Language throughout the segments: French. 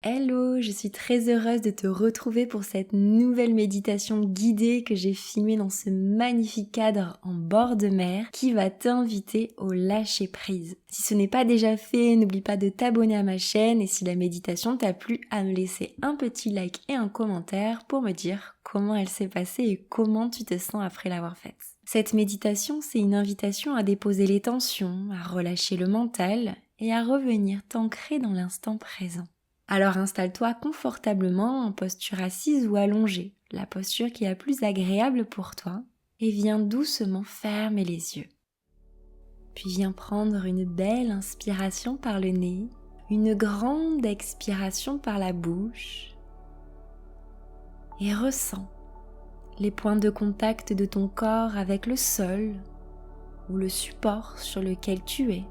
Hello, je suis très heureuse de te retrouver pour cette nouvelle méditation guidée que j'ai filmée dans ce magnifique cadre en bord de mer qui va t'inviter au lâcher prise. Si ce n'est pas déjà fait, n'oublie pas de t'abonner à ma chaîne et si la méditation t'a plu, à me laisser un petit like et un commentaire pour me dire comment elle s'est passée et comment tu te sens après l'avoir faite. Cette méditation, c'est une invitation à déposer les tensions, à relâcher le mental et à revenir t'ancrer dans l'instant présent. Alors installe-toi confortablement en posture assise ou allongée, la posture qui est la plus agréable pour toi, et viens doucement fermer les yeux. Puis viens prendre une belle inspiration par le nez, une grande expiration par la bouche, et ressens les points de contact de ton corps avec le sol ou le support sur lequel tu es.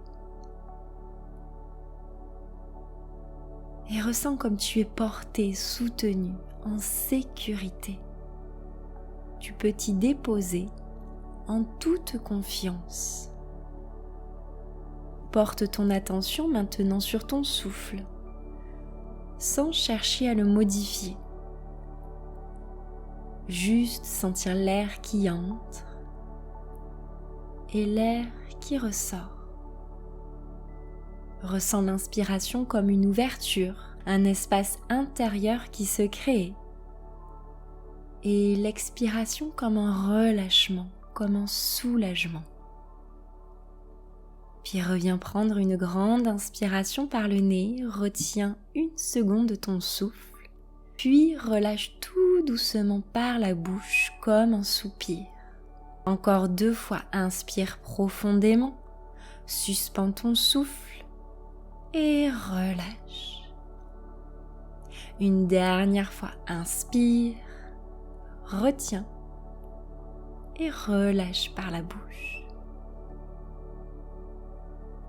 Et ressens comme tu es porté, soutenu, en sécurité. Tu peux t'y déposer en toute confiance. Porte ton attention maintenant sur ton souffle, sans chercher à le modifier. Juste sentir l'air qui entre et l'air qui ressort. Ressens l'inspiration comme une ouverture, un espace intérieur qui se crée. Et l'expiration comme un relâchement, comme un soulagement. Puis reviens prendre une grande inspiration par le nez, retiens 1 seconde ton souffle, puis relâche tout doucement par la bouche comme un soupir. Encore 2 fois, inspire profondément, suspends ton souffle et relâche. Une dernière fois, inspire, retiens et relâche par la bouche.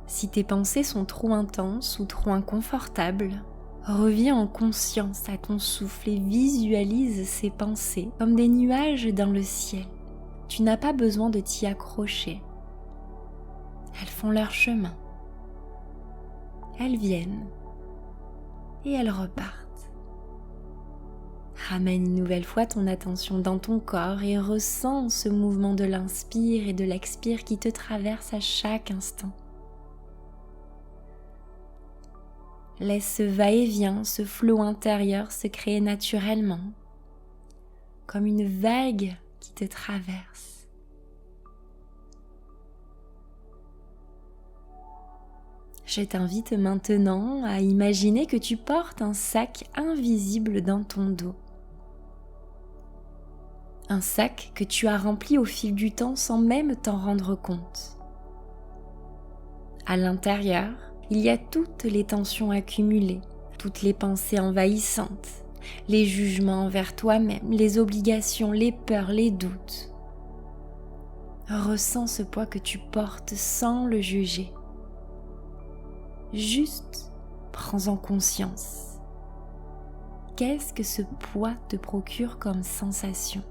Si tes pensées sont trop intenses ou trop inconfortables, reviens en conscience à ton souffle et visualise ces pensées comme des nuages dans le ciel. Tu n'as pas besoin de t'y accrocher. Elles font leur chemin. Elles viennent et elles repartent. Ramène une nouvelle fois ton attention dans ton corps et ressens ce mouvement de l'inspire et de l'expire qui te traverse à chaque instant. Laisse ce va-et-vient, ce flot intérieur se créer naturellement, comme une vague qui te traverse. Je t'invite maintenant à imaginer que tu portes un sac invisible dans ton dos. Un sac que tu as rempli au fil du temps sans même t'en rendre compte. À l'intérieur, il y a toutes les tensions accumulées, toutes les pensées envahissantes, les jugements envers toi-même, les obligations, les peurs, les doutes. Ressens ce poids que tu portes sans le juger. Juste prends-en conscience. Qu'est-ce que ce poids te procure comme sensation ?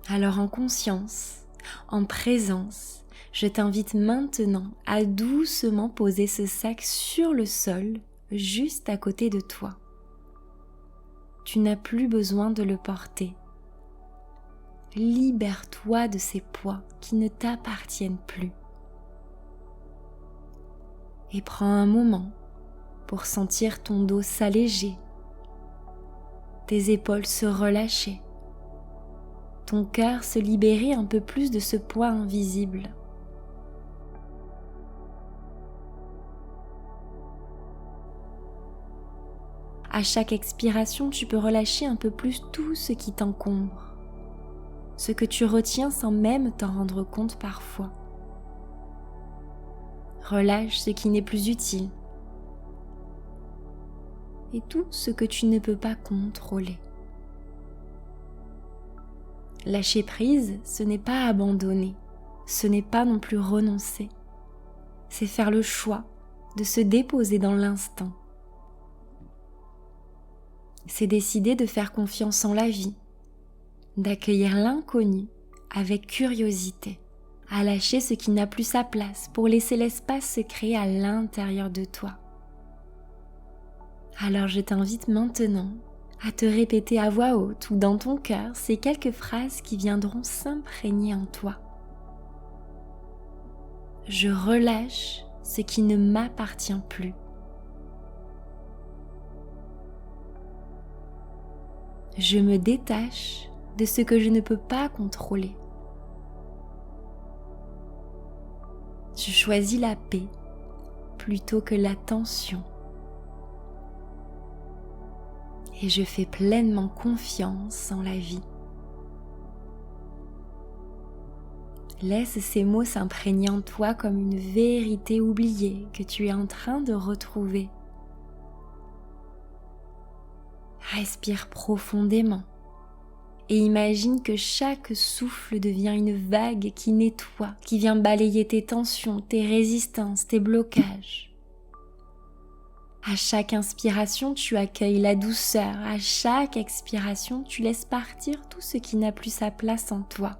Alors en conscience, en présence, je t'invite maintenant à doucement poser ce sac sur le sol, juste à côté de toi. Tu n'as plus besoin de le porter. Libère-toi de ces poids qui ne t'appartiennent plus. Et prends un moment pour sentir ton dos s'alléger, tes épaules se relâcher, ton cœur se libérer un peu plus de ce poids invisible. À chaque expiration, tu peux relâcher un peu plus tout ce qui t'encombre, ce que tu retiens sans même t'en rendre compte parfois. Relâche ce qui n'est plus utile et tout ce que tu ne peux pas contrôler. Lâcher prise, ce n'est pas abandonner, ce n'est pas non plus renoncer. C'est faire le choix de se déposer dans l'instant. c'est décider de faire confiance en la vie, d'accueillir l'inconnu avec curiosité, à lâcher ce qui n'a plus sa place pour laisser l'espace se créer à l'intérieur de toi. Alors je t'invite maintenant à te répéter à voix haute ou dans ton cœur ces quelques phrases qui viendront s'imprégner en toi. Je relâche ce qui ne m'appartient plus. Je me détache de ce que je ne peux pas contrôler. Je choisis la paix plutôt que la tension. Et je fais pleinement confiance en la vie. Laisse ces mots s'imprégner en toi comme une vérité oubliée que tu es en train de retrouver. Respire profondément et imagine que chaque souffle devient une vague qui nettoie, qui vient balayer tes tensions, tes résistances, tes blocages. À chaque inspiration, tu accueilles la douceur. À chaque expiration, tu laisses partir tout ce qui n'a plus sa place en toi.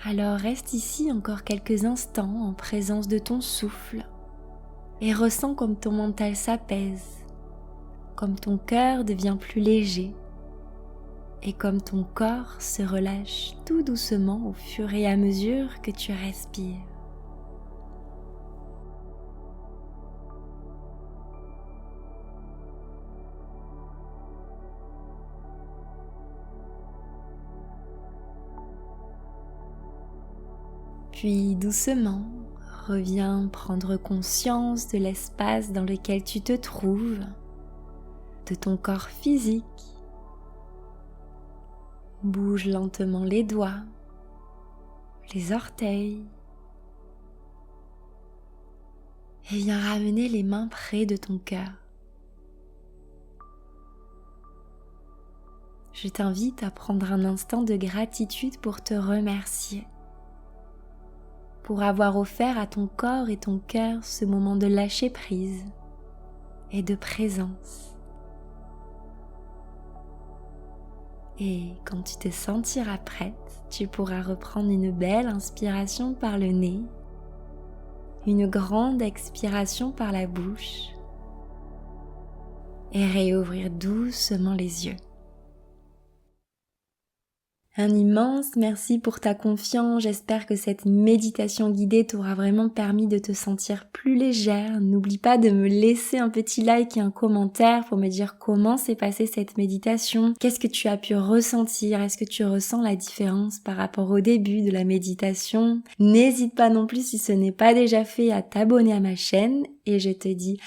Alors reste ici encore quelques instants en présence de ton souffle et ressens comme ton mental s'apaise, comme ton cœur devient plus léger et comme ton corps se relâche tout doucement au fur et à mesure que tu respires. Puis doucement, reviens prendre conscience de l'espace dans lequel tu te trouves, de ton corps physique. Bouge lentement les doigts, les orteils et viens ramener les mains près de ton cœur. Je t'invite à prendre un instant de gratitude pour te remercier, pour avoir offert à ton corps et ton cœur ce moment de lâcher prise et de présence. Et quand tu te sentiras prête, tu pourras reprendre une belle inspiration par le nez, une grande expiration par la bouche et réouvrir doucement les yeux. Un immense merci pour ta confiance, j'espère que cette méditation guidée t'aura vraiment permis de te sentir plus légère. N'oublie pas de me laisser un petit like et un commentaire pour me dire comment s'est passée cette méditation, qu'est-ce que tu as pu ressentir, est-ce que tu ressens la différence par rapport au début de la méditation. N'hésite pas non plus si ce n'est pas déjà fait à t'abonner à ma chaîne et je te dis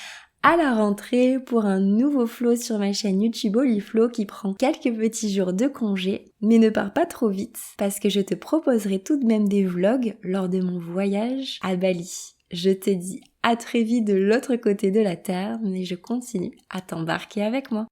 à la rentrée pour un nouveau flow sur ma chaîne YouTube Oliflow qui prend quelques petits jours de congé, mais ne pars pas trop vite parce que je te proposerai tout de même des vlogs lors de mon voyage à Bali. Je te dis à très vite de l'autre côté de la terre, mais je continue à t'embarquer avec moi.